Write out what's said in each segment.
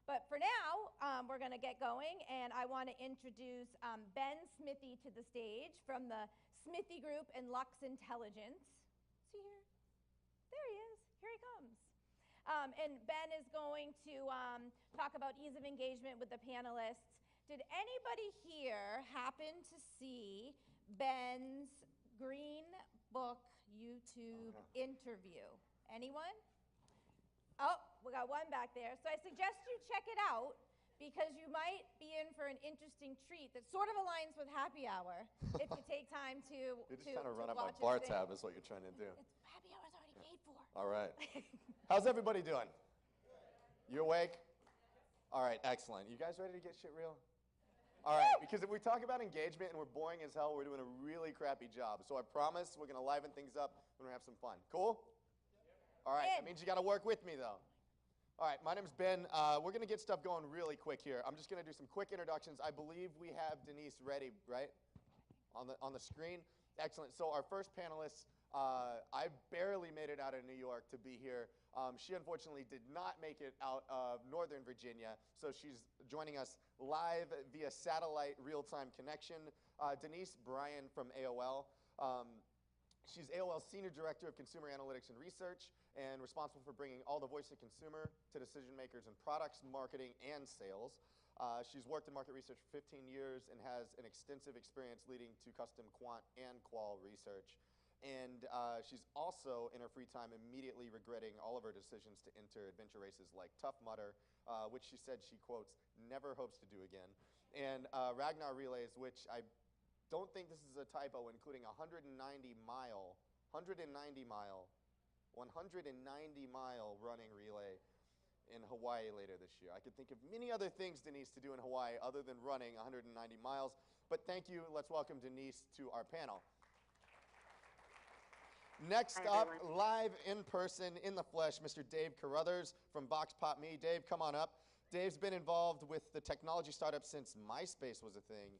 But for now, we're going to get going, and I want to introduce Ben Smithee to the stage from the Smithee Group and LUXE Intelligence. Is he here? There he is. Here he comes. And Ben is going to talk about ease of engagement with the panelists. Did anybody here happen to see Ben's Green Book YouTube interview? Anyone? Oh, we got one back there. So I suggest you check it out because you might be in for an interesting treat that sort of aligns with happy hour if you take time to You're just trying to run up my bar tab is what you're trying to do. Happy hour's already paid for. All right. How's everybody doing? You awake? All right, excellent. You guys ready to get shit real? All right, because if we talk about engagement and we're boring as hell, we're doing a really crappy job. So I promise we're going to liven things up. We're going to have some fun. Cool? All right, that means you got to work with me, though. All right, my name's Ben. We're going to get stuff going really quick here. I'm just going to do some quick introductions. I believe we have Denise ready, right? On the screen. Excellent. So our first panelist, I barely made it out of New York to be here. She unfortunately did not make it out of Northern Virginia, so she's joining us live via satellite real-time connection. Denise Brien from AOL. She's AOL's Senior Director of Consumer Analytics and Research and responsible for bringing all the voice of consumer to decision makers in products, marketing, and sales. She's worked in market research for 15 years and has an extensive experience leading to custom quant and qual research. And she's also, in her free time, immediately regretting all of her decisions to enter adventure races like Tough Mudder, which she said she, quotes, never hopes to do again, and Ragnar Relays, which I don't think this is a typo, including a 190 mile running relay in Hawaii later this year. I could think of many other things, Denise, to do in Hawaii other than running 190 miles. But thank you. Let's welcome Denise to our panel. Next up, live in person, in the flesh, Mr. Dave Carruthers from VoxPopMe. Dave, come on up. Dave's been involved with the technology startup since MySpace was a thing.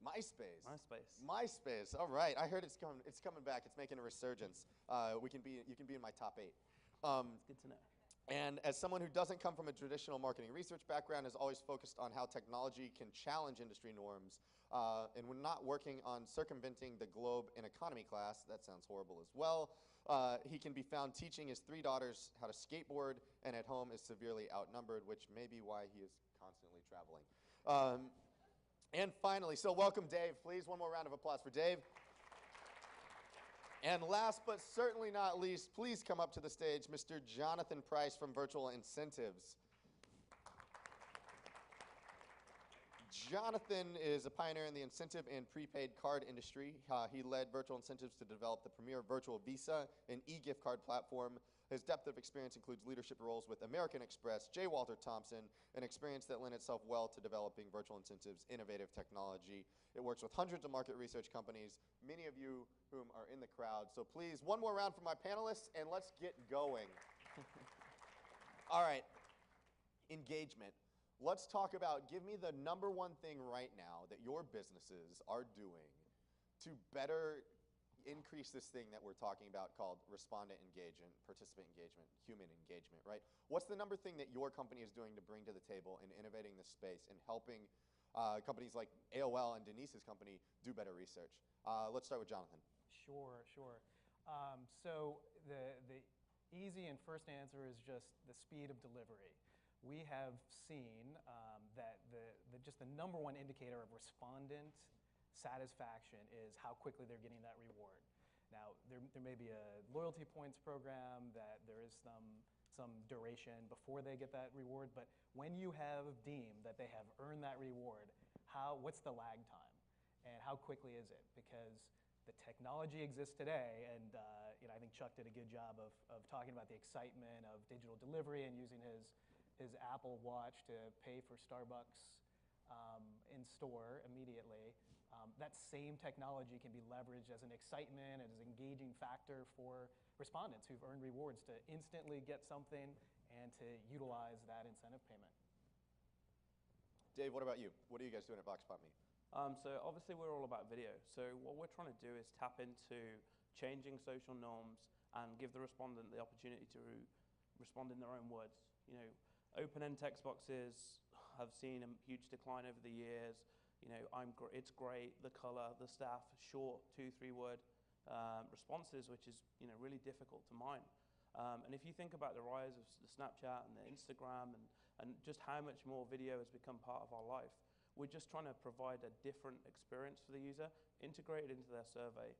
MySpace. All right. I heard it's coming back. It's making a resurgence. You can be in my top 8. It's good to know. And as someone who doesn't come from a traditional marketing research background, is always focused on how technology can challenge industry norms. And when not working on circumventing the globe in economy class, that sounds horrible as well. He can be found teaching his 3 daughters how to skateboard, and at home is severely outnumbered, which may be why he is constantly traveling. And finally, so welcome Dave, please. One more round of applause for Dave. And last but certainly not least, please come up to the stage, Mr. Jonathan Price from Virtual Incentives. Jonathan is a pioneer in the incentive and prepaid card industry. He led Virtual Incentives to develop the premier virtual Visa and e-gift card platform. His depth of experience includes leadership roles with American Express, J. Walter Thompson, an experience that lent itself well to developing Virtual Incentives' innovative technology. It works with hundreds of market research companies, many of you whom are in the crowd. So please, one more round for my panelists, and let's get going. All right, engagement. Let's talk about, give me the #1 thing right now that your businesses are doing to better increase this thing that we're talking about called respondent engagement, participant engagement, human engagement, right? What's the #1 thing that your company is doing to bring to the table in innovating this space and helping companies like AOL and Denise's company do better research? Let's start with Jonathan. Sure. So the easy and first answer is just the speed of delivery. We have seen that just the #1 indicator of respondent satisfaction is how quickly they're getting that reward. Now, there may be a loyalty points program that there is some duration before they get that reward, but when you have deemed that they have earned that reward, what's the lag time? And how quickly is it? Because the technology exists today, and I think Chuck did a good job of talking about the excitement of digital delivery and using his Apple Watch to pay for Starbucks in store immediately. That same technology can be leveraged as an excitement and as an engaging factor for respondents who've earned rewards to instantly get something and to utilize that incentive payment. Dave, what about you? What are you guys doing at VoxPopMe? So obviously we're all about video. So what we're trying to do is tap into changing social norms and give the respondent the opportunity to respond in their own words. Open-end text boxes have seen a huge decline over the years. You know, it's great, the color, the staff, short 2-3 word responses, which is, you know, really difficult to mine. And if you think about the rise of the Snapchat and the Instagram and just how much more video has become part of our life, we're just trying to provide a different experience for the user, integrate it into their survey,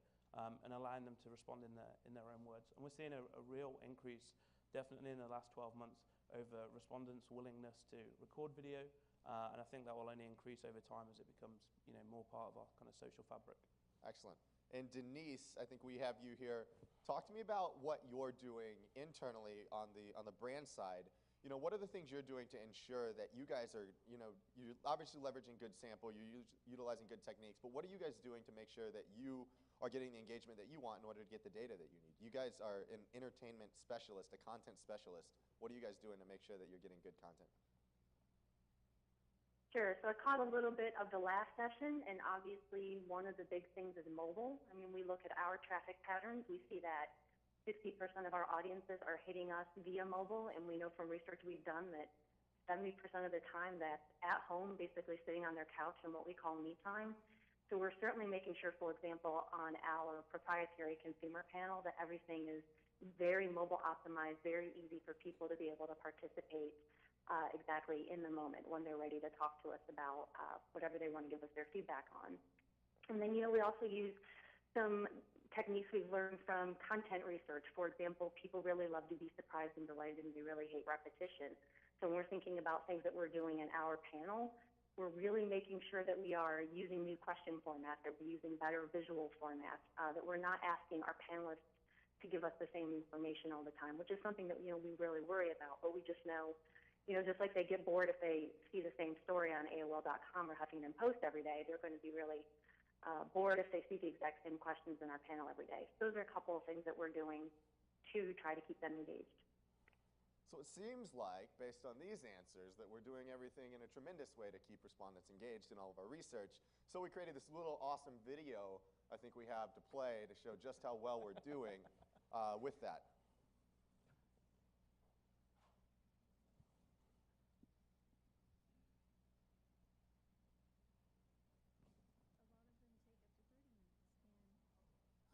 and allowing them to respond in their own words. And we're seeing a real increase, definitely in the last 12 months, over respondents' willingness to record video, and I think that will only increase over time as it becomes, you know, more part of our kind of social fabric. Excellent. And Denise, I think we have you here. Talk to me about what you're doing internally on the brand side. You know, what are the things you're doing to ensure that you guys are, you know, you're obviously leveraging good sample, you're utilizing good techniques, but what are you guys doing to make sure that you are getting the engagement that you want in order to get the data that you need? You guys are an entertainment specialist, a content specialist. What are you guys doing to make sure that you're getting good content? Sure. So I caught a little bit of the last session, and obviously one of the big things is mobile. I mean, we look at our traffic patterns. We see that 60% of our audiences are hitting us via mobile, and we know from research we've done that 70% of the time that's at home, basically sitting on their couch in what we call me time. So we're certainly making sure, for example, on our proprietary consumer panel, that everything is very mobile optimized, very easy for people to be able to participate exactly in the moment when they're ready to talk to us about whatever they want to give us their feedback on. And then, you know, we also use some techniques we've learned from content research. For example, people really love to be surprised and delighted, and they really hate repetition. So when we're thinking about things that we're doing in our panel, we're really making sure that we are using new question formats, that we're using better visual formats, that we're not asking our panelists to give us the same information all the time, which is something that, you know, we really worry about. But we just know, you know, just like they get bored if they see the same story on AOL.com or Huffington Post every day, they're going to be really bored if they see the exact same questions in our panel every day. So those are a couple of things that we're doing to try to keep them engaged. So it seems like, based on these answers, that we're doing everything in a tremendous way to keep respondents engaged in all of our research. So we created this little awesome video I think we have to play to show just how well we're doing with that.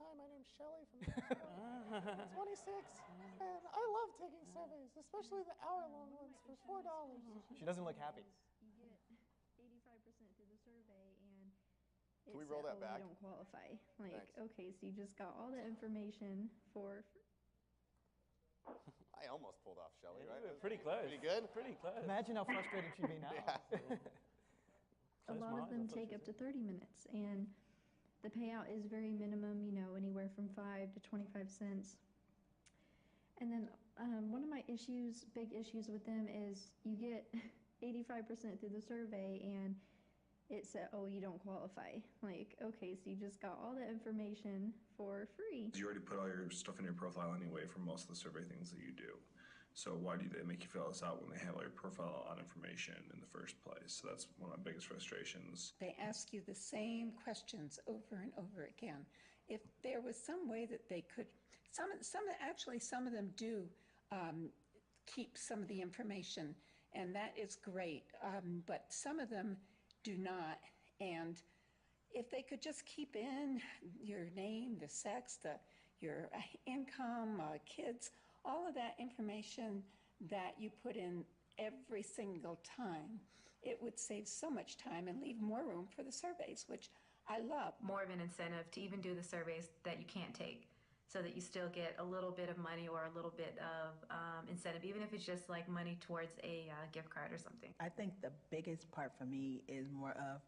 Hi, my name's Shelly from 26, and I love taking surveys, especially the hour-long ones for $4. She doesn't look happy. You get 85% through the survey, and Can we roll that back? You don't qualify. Like, Thanks. okay, so you just got all the information for. I almost pulled off Shelly, Yeah, right? you were pretty close. Pretty good? Pretty close. Imagine how frustrated she'd be now. A Close lot my of eyes, them I thought take she up was to 30 minutes, and the payout is very minimum, you know, anywhere from 5 to 25 cents. And then one of my big issues with them is you get 85% through the survey, and it said, oh, you don't qualify. Like, okay, so you just got all the information for free. You already put all your stuff in your profile anyway for most of the survey things that you do. So why do they make you fill this out when they have all your profile on information in the first place? So that's one of my biggest frustrations. They ask you the same questions over and over again. If there was some way that they could, some of them do keep some of the information, and that is great. But some of them do not. And if they could just keep in your name, the sex, your income, kids, all of that information that you put in every single time, it would save so much time and leave more room for the surveys, which I love. More of an incentive to even do the surveys that you can't take, so that you still get a little bit of money or a little bit of incentive, even if it's just like money towards a gift card or something. I think the biggest part for me is more of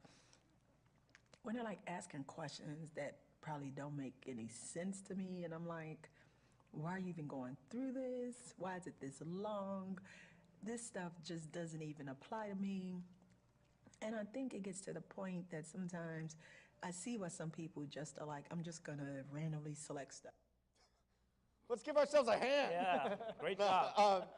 when they're like asking questions that probably don't make any sense to me, and I'm like, why are you even going through this? Why is it this long? This stuff just doesn't even apply to me. And I think it gets to the point that sometimes I see why some people just are like, I'm just gonna randomly select stuff. Let's give ourselves a hand. Yeah, great job.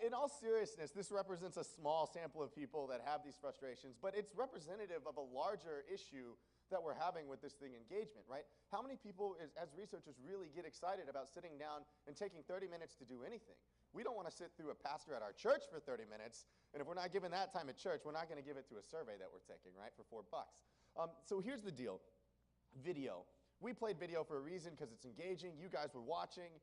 In all seriousness, this represents a small sample of people that have these frustrations, but it's representative of a larger issue that we're having with this thing, engagement, right? How many people, as researchers, really get excited about sitting down and taking 30 minutes to do anything? We don't want to sit through a pastor at our church for 30 minutes, and if we're not given that time at church, we're not going to give it to a survey that we're taking, right, for $4. So here's the deal. Video. We played video for a reason, because it's engaging. You guys were watching.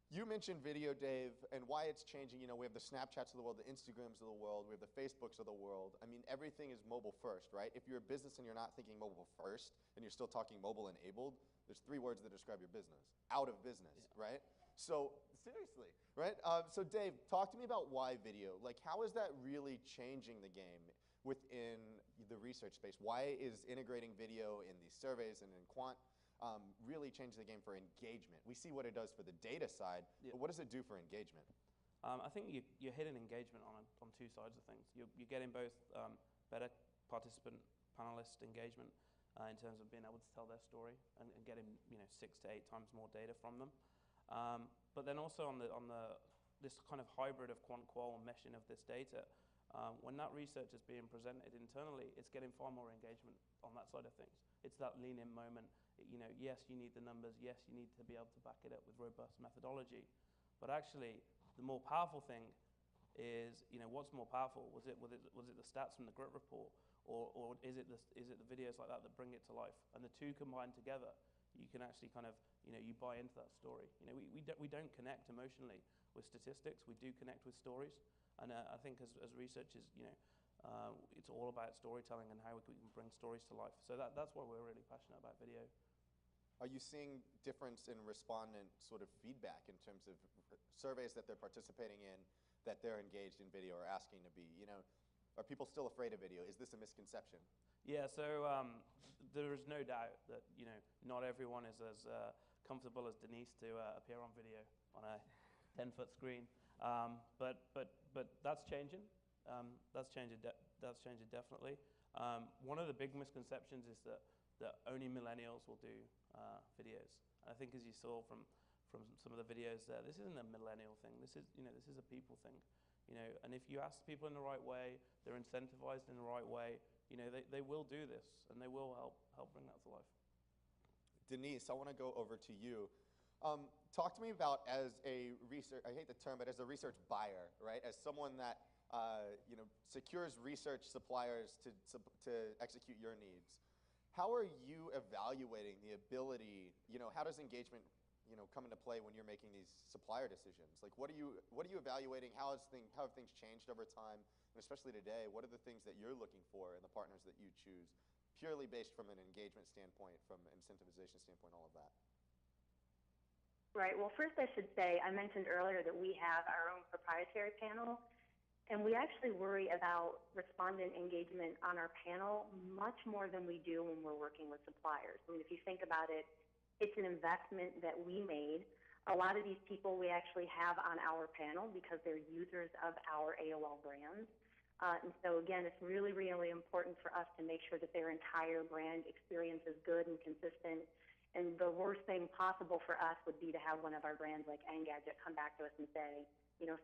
You mentioned video, Dave, and why it's changing. You know, we have the Snapchats of the world, the Instagrams of the world, we have the Facebooks of the world. I mean, everything is mobile first, right? If you're a business and you're not thinking mobile first, and you're still talking mobile enabled, there's 3 words that describe your business. Out of business, right? So, seriously, right? So Dave, talk to me about why video. Like, how is that really changing the game within the research space? Why is integrating video in these surveys and in quant really change the game for engagement? We see what it does for the data side, but what does it do for engagement? I think you're hitting engagement on 2 sides of things. You're getting both better participant, panelist engagement in terms of being able to tell their story and getting 6 to 8 times more data from them. But then also on this kind of hybrid of quant-qual and meshing of this data, when that research is being presented internally, it's getting far more engagement on that side of things. It's that lean-in moment. Yes, you need the numbers. Yes, you need to be able to back it up with robust methodology. But actually, the more powerful thing is, what's more powerful? Was it the stats from the grit report, or is it the videos like that bring it to life? And the 2 combined together, you can actually kind of, you buy into that story. We don't connect emotionally with statistics. We do connect with stories. And I think as researchers, it's all about storytelling and how we can bring stories to life. So that's why we're really passionate about video. Are you seeing difference in respondent sort of feedback in terms of surveys that they're participating in, that they're engaged in video or asking to be? Are people still afraid of video? Is this a misconception? Yeah, so there is no doubt that not everyone is as comfortable as Denise to appear on video on a 10-foot screen. But that's changing. That's changing definitely. One of the big misconceptions is that only millennials will do videos. And I think, as you saw from some of the videos there, this isn't a millennial thing. This is a people thing. And if you ask people in the right way, they're incentivized in the right way, they will do this, and they will help bring that to life. Denise, I want to go over to you. Talk to me about, as a research, I hate the term, but as a research buyer, right? As someone that secures research suppliers to execute your needs. How are you evaluating the ability? How does engagement come into play when you're making these supplier decisions? Like, what are you evaluating? How have things changed over time? And especially today, what are the things that you're looking for in the partners that you choose, purely based from an engagement standpoint, from an incentivization standpoint, all of that? Right. Well, first I should say, I mentioned earlier that we have our own proprietary panel, and we actually worry about respondent engagement on our panel much more than we do when we're working with suppliers. I mean, if you think about it, it's an investment that we made. A lot of these people we actually have on our panel because they're users of our AOL brands. And so again, it's really, really important for us to make sure that their entire brand experience is good and consistent. And the worst thing possible for us would be to have one of our brands like Engadget come back to us and say,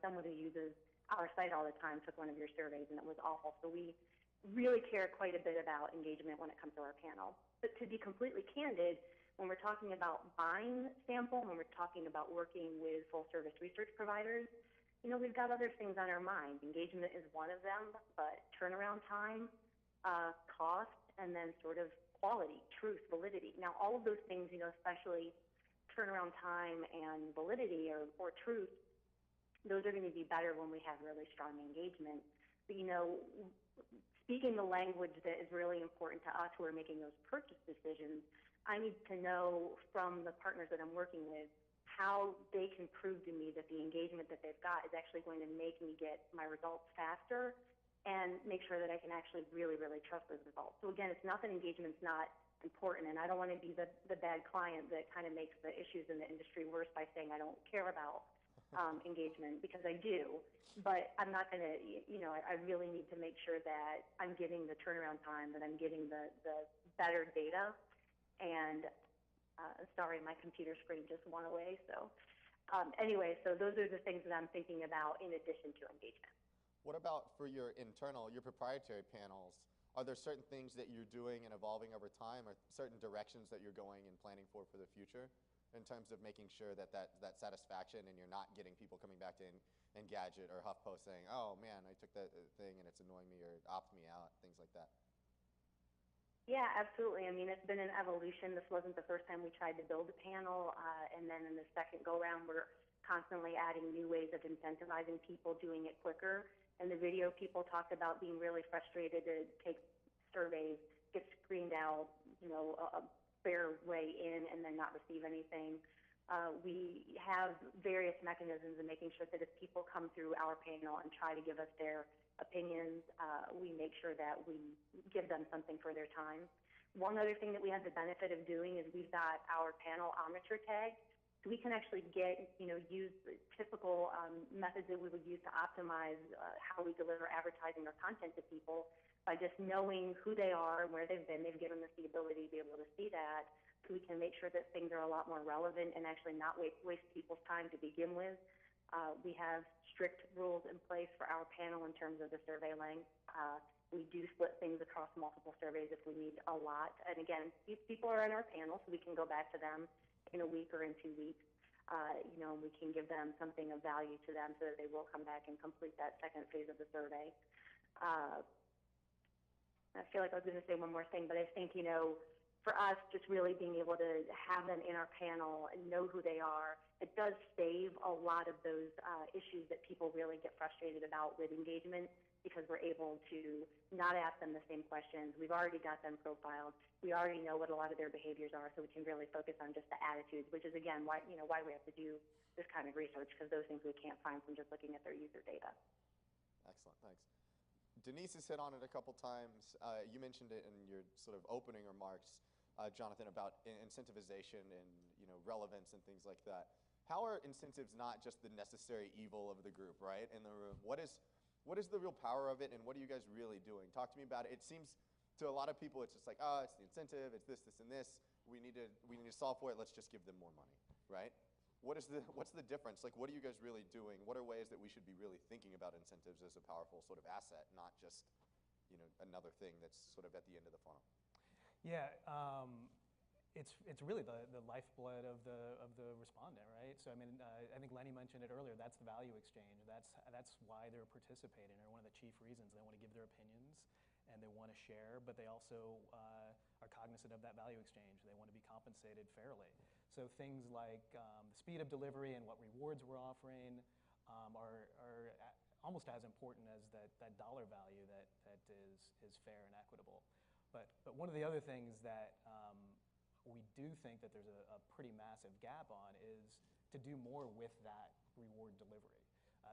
someone who uses our site all the time took one of your surveys and it was awful. So we really care quite a bit about engagement when it comes to our panel. But to be completely candid, when we're talking about buying sample, when we're talking about working with full service research providers, we've got other things on our mind. Engagement is one of them, but turnaround time, cost, and then sort of quality, truth, validity. Now, all of those things, especially turnaround time and validity or truth, those are going to be better when we have really strong engagement. But, speaking the language that is really important to us who are making those purchase decisions, I need to know from the partners that I'm working with how they can prove to me that the engagement that they've got is actually going to make me get my results faster and make sure that I can actually really, really trust those results. So again, it's not that engagement's not important, and I don't want to be the bad client that kind of makes the issues in the industry worse by saying I don't care about engagement, because I do, but I'm not going to, I really need to make sure that I'm getting the turnaround time, that I'm getting the better data, and sorry, my computer screen just went away, so Anyway, so those are the things that I'm thinking about in addition to engagement. What about for your internal, your proprietary panels? Are there certain things that you're doing and evolving over time, or certain directions that you're going and planning for the future in terms of making sure that that satisfaction and you're not getting people coming back to Engadget or HuffPost saying, oh man, I took that thing and it's annoying me or opt me out, things like that? Yeah, absolutely. I mean, it's been an evolution. This wasn't the first time we tried to build a panel, and then in the second go-round, we're constantly adding new ways of incentivizing people, doing it quicker. In the video, people talked about being really frustrated to take surveys, get screened out, a fair way in, and then not receive anything. We have various mechanisms in making sure that if people come through our panel and try to give us their opinions, we make sure that we give them something for their time. One other thing that we have the benefit of doing is we've got our panel-ometer tag. So we can actually use the typical methods that we would use to optimize how we deliver advertising or content to people by just knowing who they are and where they've been. They've given us the ability to be able to see that, so we can make sure that things are a lot more relevant and actually not waste people's time to begin with. We have strict rules in place for our panel in terms of the survey length. We do split things across multiple surveys if we need a lot. And again, these people are on our panel, so we can go back to them in a week or in 2 weeks. And we can give them something of value to them so that they will come back and complete that second phase of the survey. I feel like I was going to say one more thing, but I think, for us, just really being able to have them in our panel and know who they are, it does save a lot of those issues that people really get frustrated about with engagement, because we're able to not ask them the same questions. We've already got them profiled. We already know what a lot of their behaviors are, so we can really focus on just the attitudes, which is, again, why we have to do this kind of research, because those things we can't find from just looking at their user data. Excellent, thanks. Denise has hit on it a couple times. You mentioned it in your sort of opening remarks, Jonathan, about incentivization and relevance and things like that. How are incentives not just the necessary evil of the group, right, in the room? What is the real power of it, and what are you guys really doing? Talk to me about it. It seems to a lot of people it's just like, oh, it's the incentive, it's this, this, and this. We need to solve for it. Let's just give them more money, right? What's the difference? Like, what are you guys really doing? What are ways that we should be really thinking about incentives as a powerful sort of asset, not just another thing that's sort of at the end of the funnel? Yeah, it's really the lifeblood of the respondent, right? So I mean, I think Lenny mentioned it earlier. That's the value exchange. That's why they're participating, or one of the chief reasons. They want to give their opinions and they want to share, but they also are cognizant of that value exchange. They want to be compensated fairly. So things like the speed of delivery and what rewards we're offering are almost as important as that dollar value that is fair and equitable. But one of the other things that we do think that there's a pretty massive gap on is to do more with that reward delivery.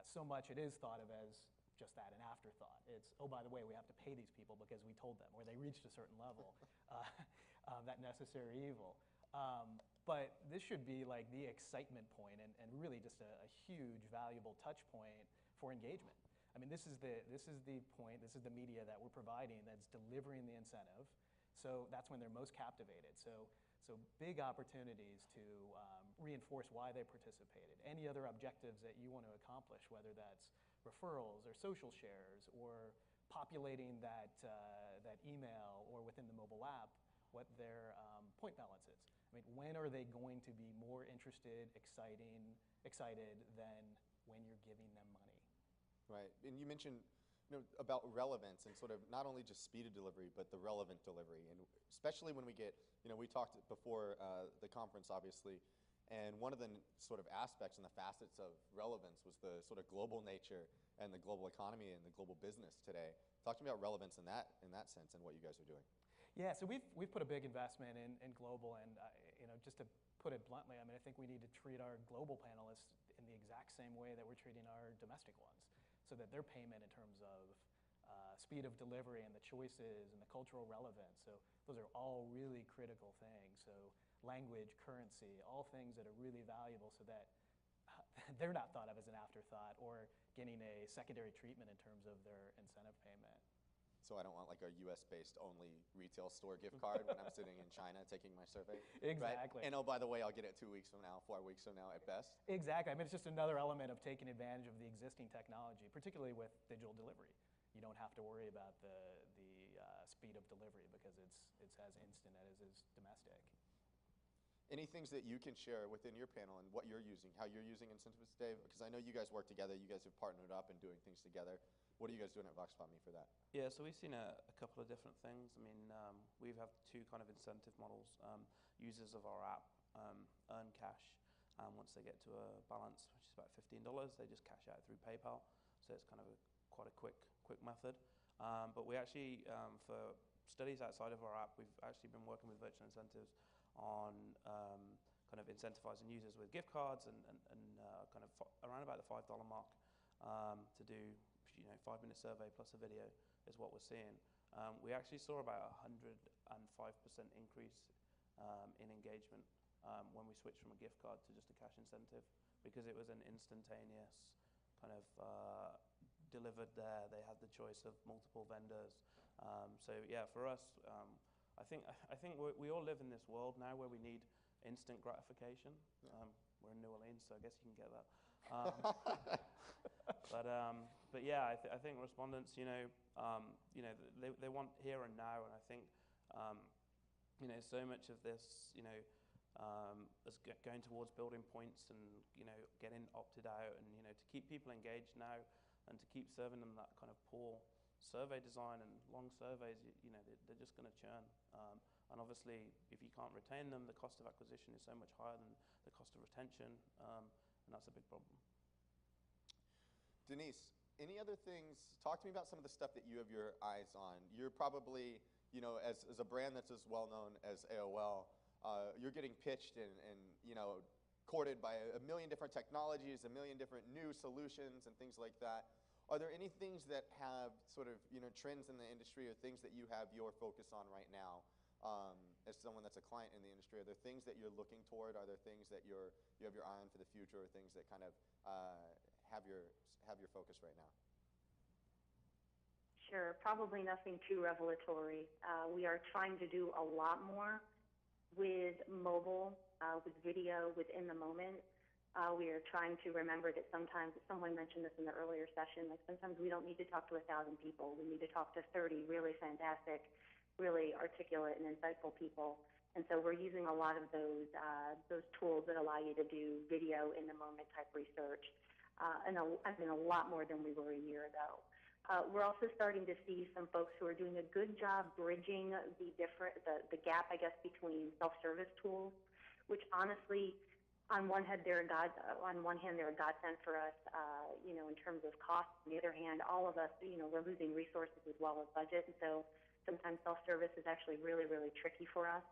So much it is thought of as just that, an afterthought. It's, oh, by the way, we have to pay these people because we told them, or they reached a certain level, that necessary evil. But this should be like the excitement point and really just a huge, valuable touch point for engagement. I mean, this is the point, this is the media that we're providing that's delivering the incentive. So that's when they're most captivated. So big opportunities to reinforce why they participated. Any other objectives that you want to accomplish, whether that's referrals or social shares or populating that email or within the mobile app, what their point balance is. I mean, when are they going to be more interested, excited than when you're giving them money? Right, and you mentioned about relevance and sort of not only just speed of delivery, but the relevant delivery. And especially when we get, we talked before the conference, obviously, and one of the sort of aspects and the facets of relevance was the sort of global nature and the global economy and the global business today. Talk to me about relevance in that sense and what you guys are doing. Yeah, so we've put a big investment in global, and just to put it bluntly, I mean, I think we need to treat our global panelists in the exact same way that we're treating our domestic ones, so that their payment in terms of speed of delivery and the choices and the cultural relevance, so those are all really critical things. So language, currency, all things that are really valuable so that they're not thought of as an afterthought or getting a secondary treatment in terms of their incentive payment. So so I don't want like a US-based only retail store gift card when I'm sitting in China taking my survey. Exactly. Right? And oh, by the way, I'll get it 2 weeks from now, 4 weeks from now at best. Exactly. I mean, it's just another element of taking advantage of the existing technology, particularly with digital delivery. You don't have to worry about the speed of delivery because it's as instant as is domestic. Any things that you can share within your panel and what you're using, how you're using incentives, Dave? Because I know you guys work together, you guys have partnered up and doing things together. What are you guys doing at VoxPopMe for that? Yeah, so we've seen a couple of different things. I mean, we have two kind of incentive models. Users of our app earn cash once they get to a balance, which is about $15. They just cash out through PayPal, so it's kind of quite a quick method. But we actually, for studies outside of our app, we've actually been working with virtual incentives on kind of incentivizing users with gift cards and kind of around about the $5 mark to do 5-minute survey plus a video is what we're seeing. We actually saw about 105% increase in engagement when we switched from a gift card to just a cash incentive because it was an instantaneous kind of delivered there. They had the choice of multiple vendors. So yeah, for us, I think we all live in this world now where we need instant gratification. We're in New Orleans, so I guess you can get that. But yeah, I think respondents, they want here and now, and I think so much of this, is going towards building points and getting opted out, and to keep people engaged now, and to keep serving them that kind of poor survey design and long surveys, they're just going to churn. And obviously, if you can't retain them, the cost of acquisition is so much higher than the cost of retention, and that's a big problem. Denise, any other things? Talk to me about some of the stuff that you have your eyes on. You're probably, as a brand that's as well known as AOL, you're getting pitched and courted by a million different technologies, a million different new solutions and things like that. Are there any things that have sort of trends in the industry or things that you have your focus on right now as someone that's a client in the industry? Are there things that you're looking toward? Are there things that you have your eye on for the future, or things that kind of have your focus right now? Sure, probably nothing too revelatory. We are trying to do a lot more with mobile, with video, within the moment. We are trying to remember that sometimes, someone mentioned this in the earlier session, like sometimes we don't need to talk to 1,000 people. We need to talk to 30 really fantastic, really articulate and insightful people. And so we're using a lot of those tools that allow you to do video in the moment type research, and a lot more than we were a year ago. We're also starting to see some folks who are doing a good job bridging the gap, I guess, between self-service tools, which honestly, on one hand, they're a godsend for us, in terms of cost. On the other hand, all of us, we're losing resources as well as budget, and so sometimes self-service is actually really, really tricky for us.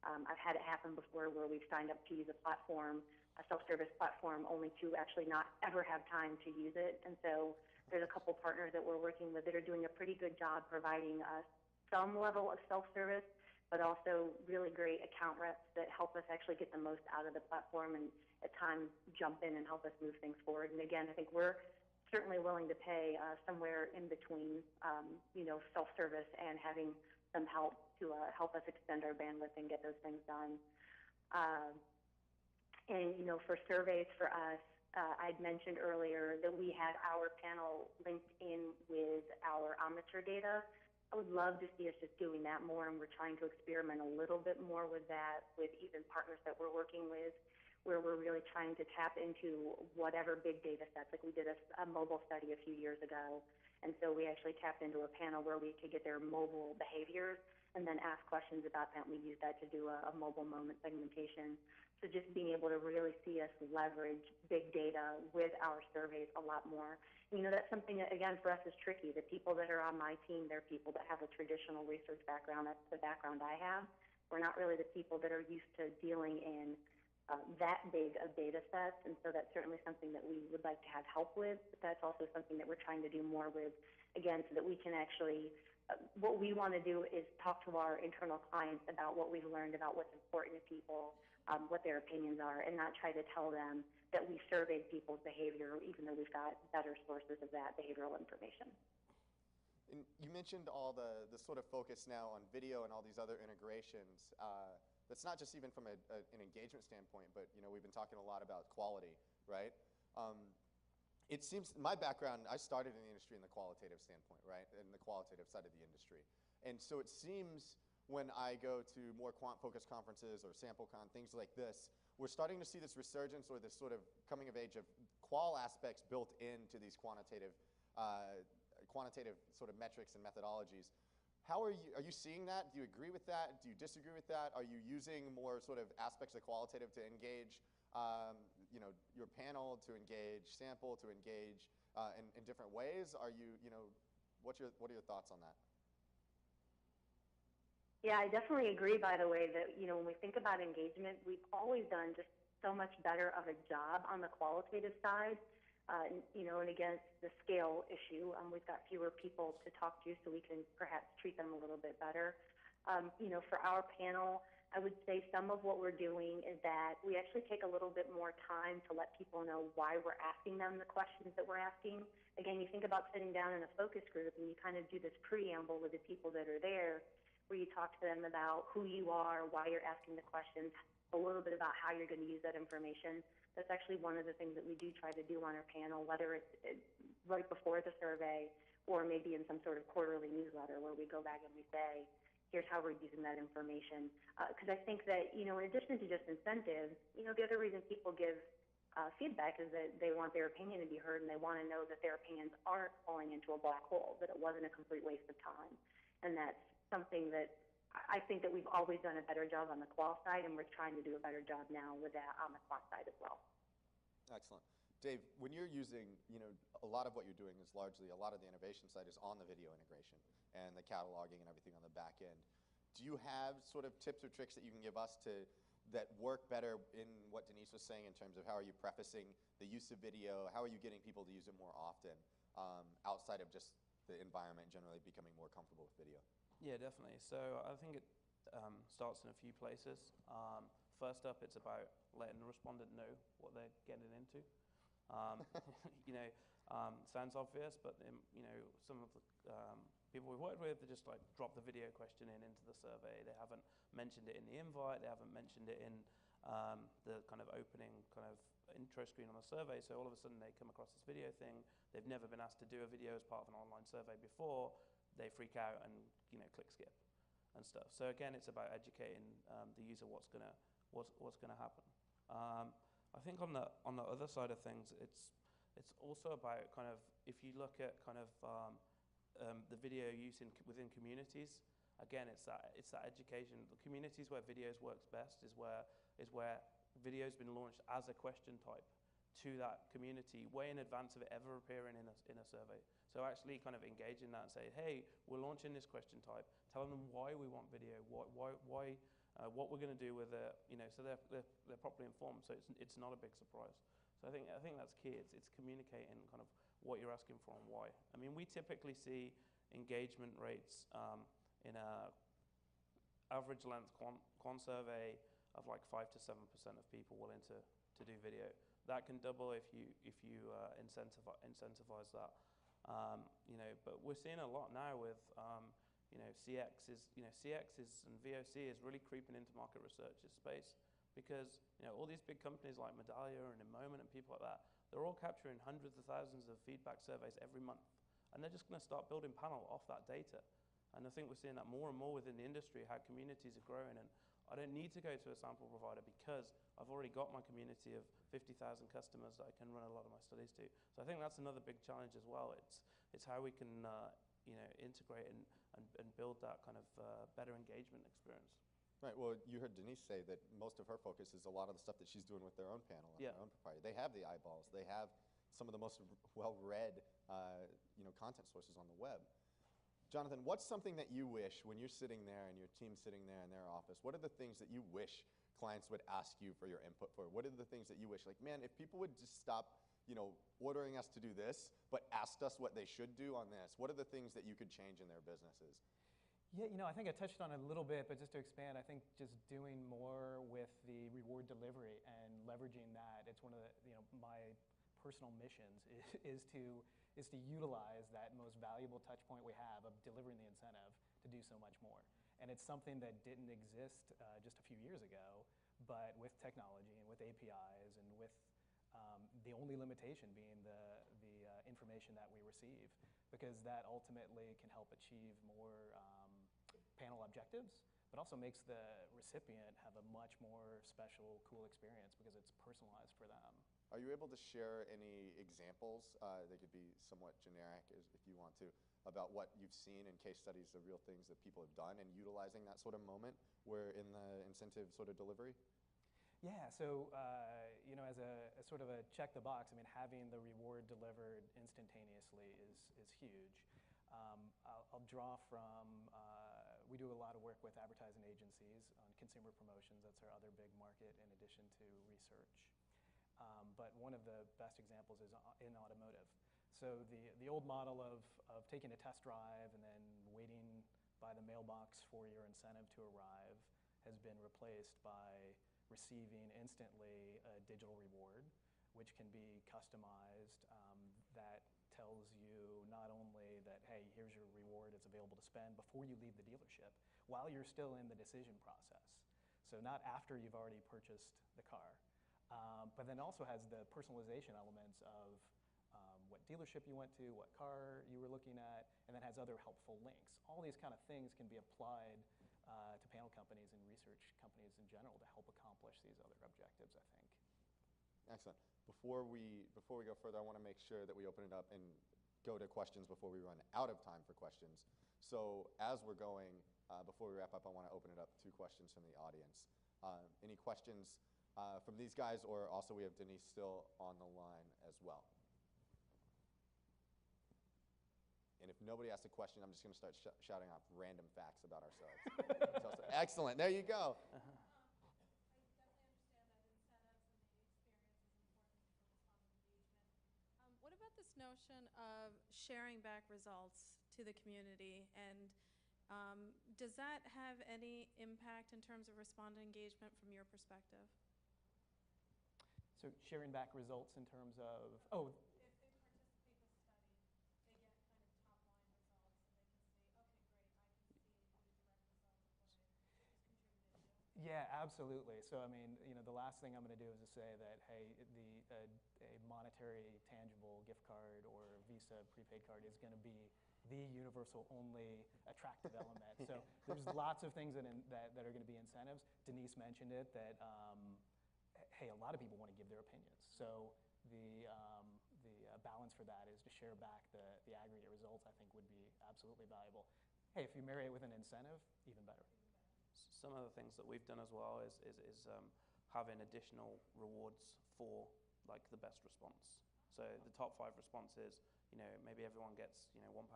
I've had it happen before where we've signed up to use a self-service platform, only to actually not ever have time to use it. And so there's a couple partners that we're working with that are doing a pretty good job providing us some level of self-service, but also really great account reps that help us actually get the most out of the platform and at times jump in and help us move things forward. And again, I think we're certainly willing to pay somewhere in between, self-service and having some help to help us extend our bandwidth and get those things done. For surveys for us, I'd mentioned earlier that we had our panel linked in with our Omniture data. I would love to see us just doing that more, and we're trying to experiment a little bit more with that with even partners that we're working with, where we're really trying to tap into whatever big data sets. Like we did a mobile study a few years ago, and so we actually tapped into a panel where we could get their mobile behaviors and then ask questions about that. We used that to do a mobile moment segmentation. So just being able to really see us leverage big data with our surveys a lot more. That's something that, again, for us is tricky. The people that are on my team, they're people that have a traditional research background. That's the background I have. We're not really the people that are used to dealing in that big of data sets, and so that's certainly something that we would like to have help with, but that's also something that we're trying to do more with, again, so that we can actually, what we want to do is talk to our internal clients about what we've learned about what's important to people, what their opinions are, and not try to tell them that we surveyed people's behavior, even though we've got better sources of that behavioral information. And you mentioned all the sort of focus now on video and all these other integrations. That's not just even from an engagement standpoint, but we've been talking a lot about quality, right? It seems, my background, I started in the industry in the qualitative standpoint, right? In the qualitative side of the industry. And so it seems when I go to more quant-focused conferences or SampleCon, things like this, we're starting to see this resurgence or this sort of coming of age of qual aspects built into these quantitative sort of metrics and methodologies. How are you seeing that? Do you agree with that? Do you disagree with that? Are you using more sort of aspects of qualitative to engage your panel, to engage sample, to engage in different ways? Are you, what are your thoughts on that? Yeah, I definitely agree, by the way, that, when we think about engagement, we've always done just so much better of a job on the qualitative side, and against the scale issue, we've got fewer people to talk to, so we can perhaps treat them a little bit better. For our panel, I would say some of what we're doing is that we actually take a little bit more time to let people know why we're asking them the questions that we're asking. Again, you think about sitting down in a focus group and you kind of do this preamble with the people that are there, where you talk to them about who you are, why you're asking the questions, a little bit about how you're going to use that information. That's actually one of the things that we do try to do on our panel, whether it's right before the survey or maybe in some sort of quarterly newsletter where we go back and we say, here's how we're using that information. Because I think that, in addition to just incentives, the other reason people give feedback is that they want their opinion to be heard, and they want to know that their opinions aren't falling into a black hole, that it wasn't a complete waste of time. And that's something that I think that we've always done a better job on the qual side, and we're trying to do a better job now with that on the quant side as well. Excellent. Dave, when you're using, a lot of what you're doing is largely, a lot of the innovation side is on the video integration and the cataloging and everything on the back end. Do you have sort of tips or tricks that you can give us that work better in what Denise was saying in terms of how are you prefacing the use of video? How are you getting people to use it more often outside of just the environment generally becoming more comfortable with video? Yeah, definitely. So I think it starts in a few places. First up, it's about letting the respondent know what they're getting into. Sounds obvious, but some of the people we've worked with, they just like drop the video question into the survey. They haven't mentioned it in the invite. They haven't mentioned it in the kind of opening kind of intro screen on the survey. So all of a sudden they come across this video thing. They've never been asked to do a video as part of an online survey before. They freak out and click skip and stuff. So again, it's about educating the user what's gonna happen. I think on the other side of things, it's also about kind of, if you look at kind of the video use within communities. Again, it's that education. The communities where videos works best is where video's been launched as a question type to that community way in advance of it ever appearing in a survey. So actually kind of engage in that and say, hey, we're launching this question type, telling them why we want video, why what we're going to do with it, so they're properly informed. So it's not a big surprise. So I think that's key. It's communicating kind of what you're asking for and why. I mean, we typically see engagement rates in a average length quant survey of like 5 to 7% of people willing to do video. That can double if you incentivize that. But we're seeing a lot now with CX and VOC is really creeping into market research's space, because all these big companies like Medallia and in Moment and people like that, they're all capturing hundreds of thousands of feedback surveys every month, and they're just going to start building panel off that data. And I think we're seeing that more and more within the industry, how communities are growing. And I don't need to go to a sample provider because I've already got my community of 50,000 customers that I can run a lot of my studies to. So I think that's another big challenge as well. It's how we can integrate and build that kind of better engagement experience. Right. Well, you heard Denise say that most of her focus is a lot of the stuff that she's doing with their own panel and their own proprietary. They have the eyeballs. They have some of the most well-read content sources on the web. Jonathan, what's something that you wish when you're sitting there and your team's sitting there in their office, what are the things that you wish clients would ask you for your input for? What are the things that you wish, like, man, if people would just stop, ordering us to do this, but asked us what they should do on this, what are the things that you could change in their businesses? Yeah, I think I touched on it a little bit, but just to expand, I think just doing more with the reward delivery and leveraging that. It's one of the, my personal missions is to is to utilize that most valuable touch point we have of delivering the incentive to do so much more. And it's something that didn't exist just a few years ago, but with technology and with APIs and with the only limitation being the information that we receive, because that ultimately can help achieve more panel objectives, but also makes the recipient have a much more special, cool experience because it's personalized for them. Are you able to share any examples, they could be somewhat generic if you want to, about what you've seen in case studies of real things that people have done and utilizing that sort of moment where in the incentive sort of delivery? Yeah, so as a sort of a check the box, I mean, having the reward delivered instantaneously is huge. I'll draw from, we do a lot of work with advertising agencies on consumer promotions. That's our other big market in addition to research. But one of the best examples is in automotive. So the old model of taking a test drive and then waiting by the mailbox for your incentive to arrive has been replaced by receiving instantly a digital reward, which can be customized, that tells you not only that, hey, here's your reward, it's available to spend before you leave the dealership, while you're still in the decision process. So not after you've already purchased the car, but then also has the personalization elements of what dealership you went to, what car you were looking at, and then has other helpful links. All these kind of things can be applied to panel companies and research companies in general to help accomplish these other objectives, I think. Excellent. Before we go further, I want to make sure that we open it up and go to questions before we run out of time for questions. So as we're going, before we wrap up, I want to open it up to questions from the audience. Any questions from these guys, or also we have Denise still on the line as well. And if nobody asks a question, I'm just going to start shouting out random facts about ourselves. Excellent. There you go. I definitely understand that incentives and the experience is important for respondent engagement. What about this notion of sharing back results to the community? And does that have any impact in terms of respondent engagement from your perspective? So sharing back results in terms of, yeah, absolutely. So, I mean, the last thing I'm going to do is to say that, hey, a monetary, tangible gift card or Visa prepaid card is going to be the universal only attractive element. So there's lots of things that are going to be incentives. Denise mentioned it, that, hey, a lot of people want to give their opinions. So the balance for that is to share back the aggregate results, I think would be absolutely valuable. Hey, if you marry it with an incentive, even better. Some of the things that we've done as well is having additional rewards for like the best response. So the top 5 responses, maybe everyone gets £1.50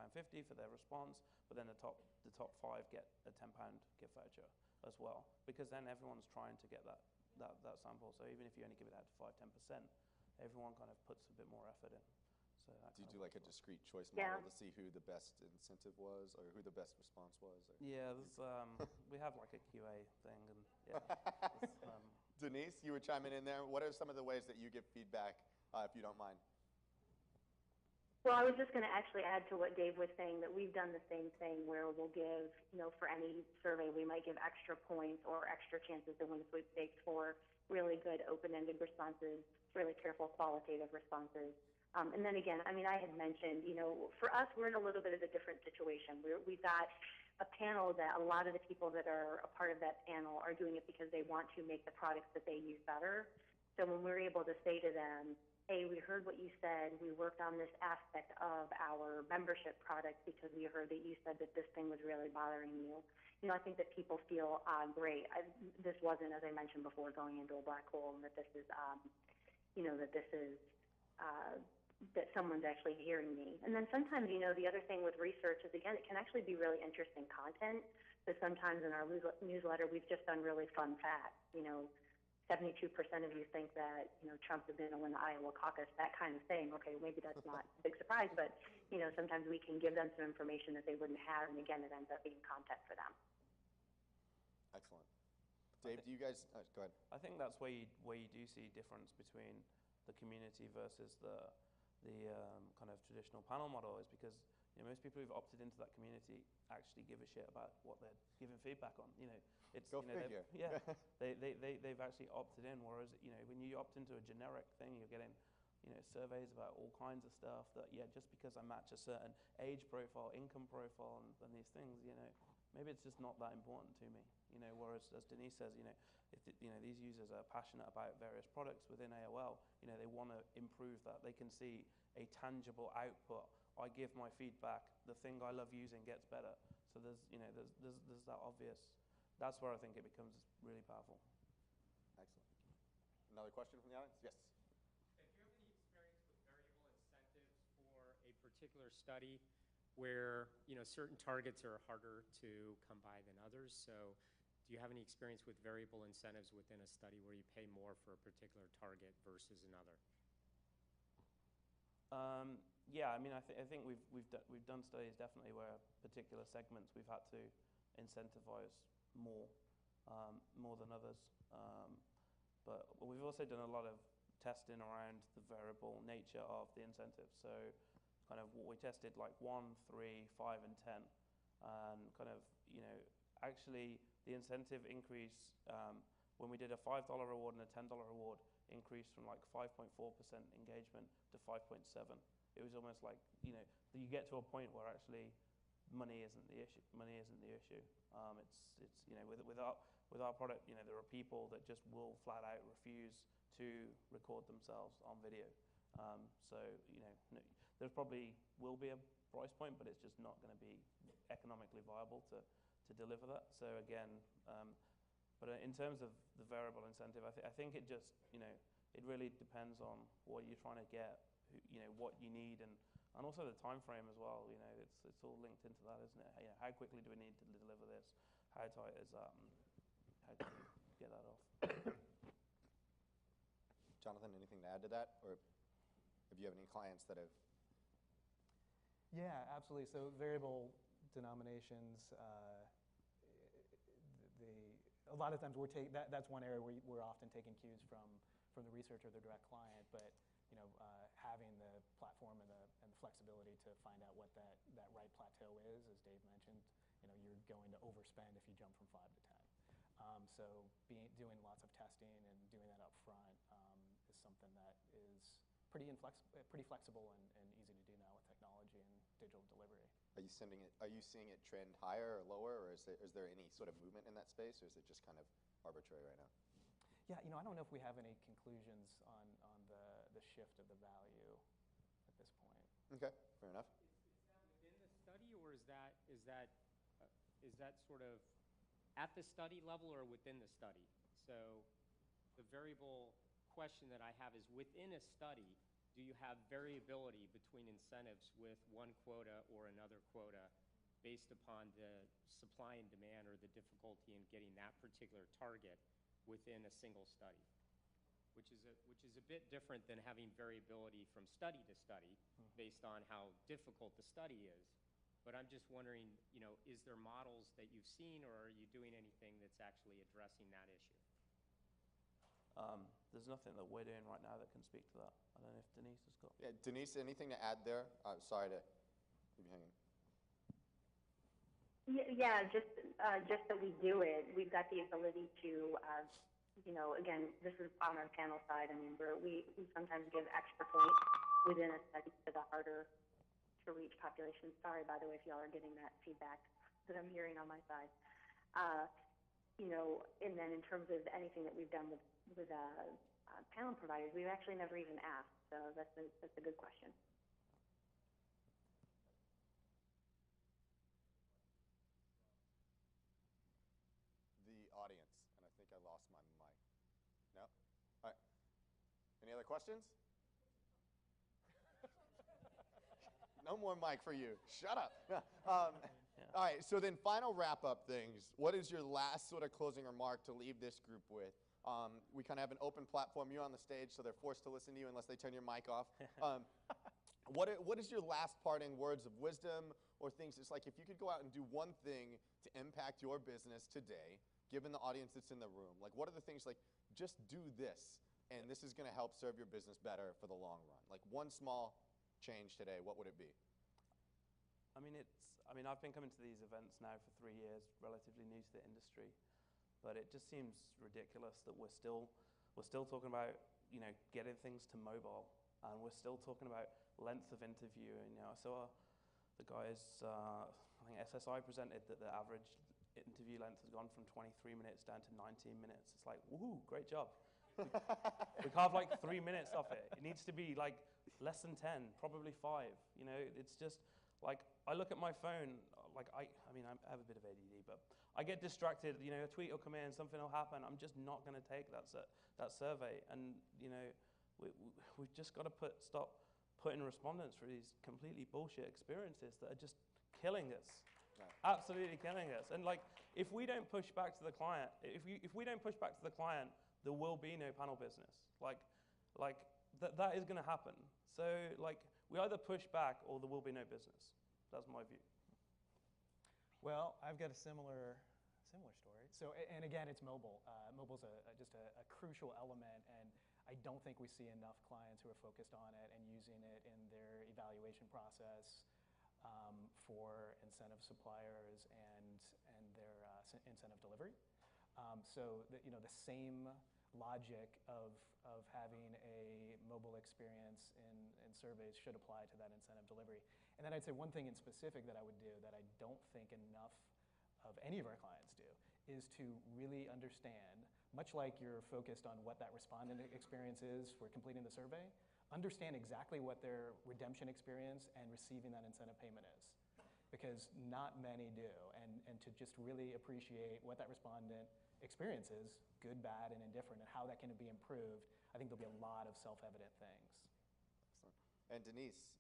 for their response, but then the top 5 get a £10 gift voucher as well, because then everyone's trying to get that sample. So even if you only give it out to 5-10%, everyone kind of puts a bit more effort in. So do you do like a discrete choice model to see who the best incentive was or who the best response was? Or? Yeah, we have like a QA thing, and yeah. Denise, you were chiming in there. What are some of the ways that you give feedback, if you don't mind? Well, I was just going to actually add to what Dave was saying, that we've done the same thing where we'll give, for any survey, we might give extra points or extra chances to win sweepstakes for really good open-ended responses, really careful qualitative responses. And then again, I mean, I had mentioned, for us, we're in a little bit of a different situation. We've got a panel that a lot of the people that are a part of that panel are doing it because they want to make the products that they use better. So when we're able to say to them, hey, we heard what you said, we worked on this aspect of our membership product because we heard that you said that this thing was really bothering you. I think that people feel great. This wasn't, as I mentioned before, going into a black hole, and that this is, that someone's actually hearing me. And then sometimes, the other thing with research is, again, it can actually be really interesting content. So sometimes in our newsletter, we've just done really fun facts. 72% of you think that, Trump is going to win the Iowa caucus, that kind of thing. Okay, maybe that's not a big surprise, but, sometimes we can give them some information that they wouldn't have, and again, it ends up being content for them. Excellent. Dave, do you guys, go ahead. I think that's where you do see difference between the community versus the kind of traditional panel model is because most people who've opted into that community actually give a shit about what they're giving feedback on. It's Go figure. Yeah, they've actually opted in. Whereas when you opt into a generic thing, you're getting surveys about all kinds of stuff that just because I match a certain age profile, income profile, and these things, maybe it's just not that important to me. Whereas as Denise says, if these users are passionate about various products within AOL, they want to improve that. They can see a tangible output. I give my feedback. The thing I love using gets better. So there's that obvious. That's where I think it becomes really powerful. Excellent. Another question from the audience? Yes. Do you have any experience with variable incentives for a particular study where certain targets are harder to come by than others? So do you have any experience with variable incentives within a study where you pay more for a particular target versus another? Yeah, I mean, I think we've done studies definitely where particular segments we've had to incentivize more than others. But we've also done a lot of testing around the variable nature of the incentive. So kind of what we tested like 1, 3, 5, and 10, and kind of actually the incentive increase when we did a $5 reward and a $10 reward increased from like 5.4% engagement to 5.7. It was almost like you get to a point where actually money isn't the issue. It's with our product, there are people that just will flat out refuse to record themselves on video. So there probably will be a price point, but it's just not going to be economically viable to deliver that. So again, but in terms of the variable incentive, I think it just it really depends on what you're trying to get, what you need, and also the time frame as well. It's all linked into that, isn't it? How quickly do we need to deliver this? How tight is that? And how do we get that off? Jonathan, anything to add to that, or if you have any clients that have? Yeah, absolutely. So variable denominations, a lot of times that's one area where we're often taking cues from the researcher, the direct client, but having the platform and the flexibility to find out what that right plateau is, as Dave mentioned, you're going to overspend if you jump from 5 to 10. So doing lots of testing and doing that up front is something that is pretty flexible and easy to do now with technology and digital delivery. Are you seeing it trend higher or lower, or is there any sort of movement in that space, or is it just kind of arbitrary right now? Yeah, I don't know if we have any conclusions on the shift of the value at this point. Okay, fair enough. Is that within the study, or is that sort of at the study level or within the study? So the variable question that I have is, within a study, do you have variability between incentives with one quota or another quota based upon the supply and demand or the difficulty in getting that particular target within a single study? Which is a bit different than having variability from study to study based on how difficult the study is. But I'm just wondering, is there models that you've seen, or are you doing anything that's actually addressing that issue? There's nothing that we're doing right now that can speak to that. I don't know if Denise has got. Yeah, Denise, anything to add there? Sorry to leave you hanging. Yeah, just that we do it. We've got the ability to, again, this is on our panel side. I mean, we sometimes give extra points within a study to the harder to reach population. Sorry, by the way, if y'all are getting that feedback that I'm hearing on my side. And then in terms of anything that we've done with panel providers, we've actually never even asked. So that's a good question. The audience, and I think I lost my mic. No? All right. Any other questions? No more mic for you. Shut up. All right, so then final wrap-up things. What is your last sort of closing remark to leave this group with? We kind of have an open platform. You're on the stage, so they're forced to listen to you unless they turn your mic off. What is your last parting words of wisdom or things? It's like if you could go out and do one thing to impact your business today, given the audience that's in the room, like what are the things like just do this, and this is going to help serve your business better for the long run? Like one small change today, what would it be? I've been coming to these events now for 3 years, relatively new to the industry, but it just seems ridiculous that we're still talking about, getting things to mobile, and we're still talking about length of interview. And I saw the guys, I think SSI presented that the average interview length has gone from 23 minutes down to 19 minutes. It's like, woohoo, great job. We carved like 3 minutes off it. It needs to be like less than 10, probably 5. It's just like, I look at my phone, I have a bit of ADD, but I get distracted. A tweet will come in, something will happen. I'm just not going to take that survey. And we've just got to stop putting respondents through these completely bullshit experiences that are just killing us. Right. Absolutely killing us. And if we don't push back to the client, if we don't push back to the client, there will be no panel business. That is going to happen. So we either push back or there will be no business. That's my view. Well, I've got a similar story. So, and again, it's mobile. Mobile's just a crucial element, and I don't think we see enough clients who are focused on it and using it in their evaluation process for incentive suppliers and their incentive delivery. So the same logic of having a mobile experience in surveys should apply to that incentive delivery. And then I'd say one thing in specific that I would do that I don't think enough of any of our clients do is to really understand, much like you're focused on what that respondent experience is for completing the survey, understand exactly what their redemption experience and receiving that incentive payment is. Because not many do. And to just really appreciate what that respondent experience is, good, bad, and indifferent, and how that can be improved, I think there'll be a lot of self-evident things. Excellent. And Denise,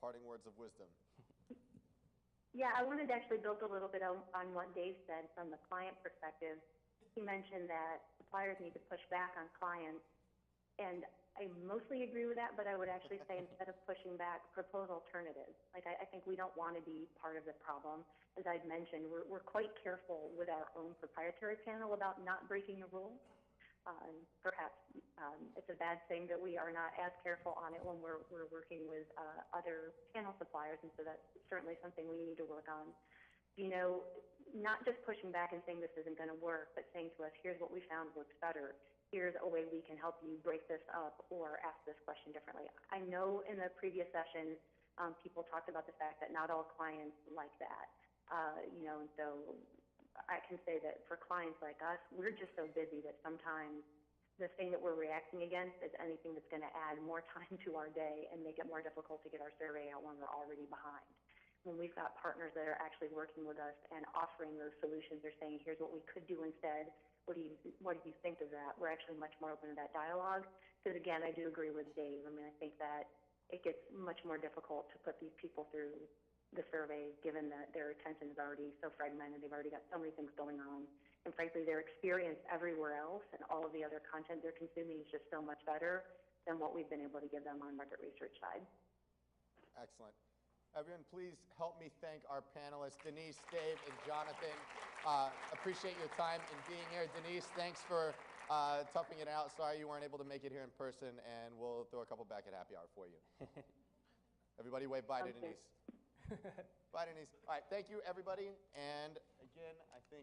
parting words of wisdom. Yeah, I wanted to actually build a little bit on what Dave said from the client perspective. He mentioned that suppliers need to push back on clients, and I mostly agree with that, but I would actually say instead of pushing back, propose alternatives. I think we don't want to be part of the problem. As I'd mentioned, we're quite careful with our own proprietary panel about not breaking a rule. Perhaps it's a bad thing that we are not as careful on it when we're working with other panel suppliers, and so that's certainly something we need to work on. Not just pushing back and saying this isn't going to work, but saying to us, here's what we found works better. Here's a way we can help you break this up or ask this question differently. I know in the previous session, people talked about the fact that not all clients like that. And so I can say that for clients like us, we're just so busy that sometimes the thing that we're reacting against is anything that's going to add more time to our day and make it more difficult to get our survey out when we're already behind. When we've got partners that are actually working with us and offering those solutions, they're saying, here's what we could do instead. What do you think of that? We're actually much more open to that dialogue. Because again, I do agree with Dave. I think that it gets much more difficult to put these people through the survey, given that their attention is already so fragmented. They've already got so many things going on. And frankly, their experience everywhere else and all of the other content they're consuming is just so much better than what we've been able to give them on market research side. Excellent. Everyone, please help me thank our panelists, Denise, Dave, and Jonathan. Appreciate your time in being here. Denise, thanks for toughing it out. Sorry you weren't able to make it here in person, and we'll throw a couple back at happy hour for you. Everybody wave bye to Denise. Bye, Denise. All right, thank you, everybody. And again, I think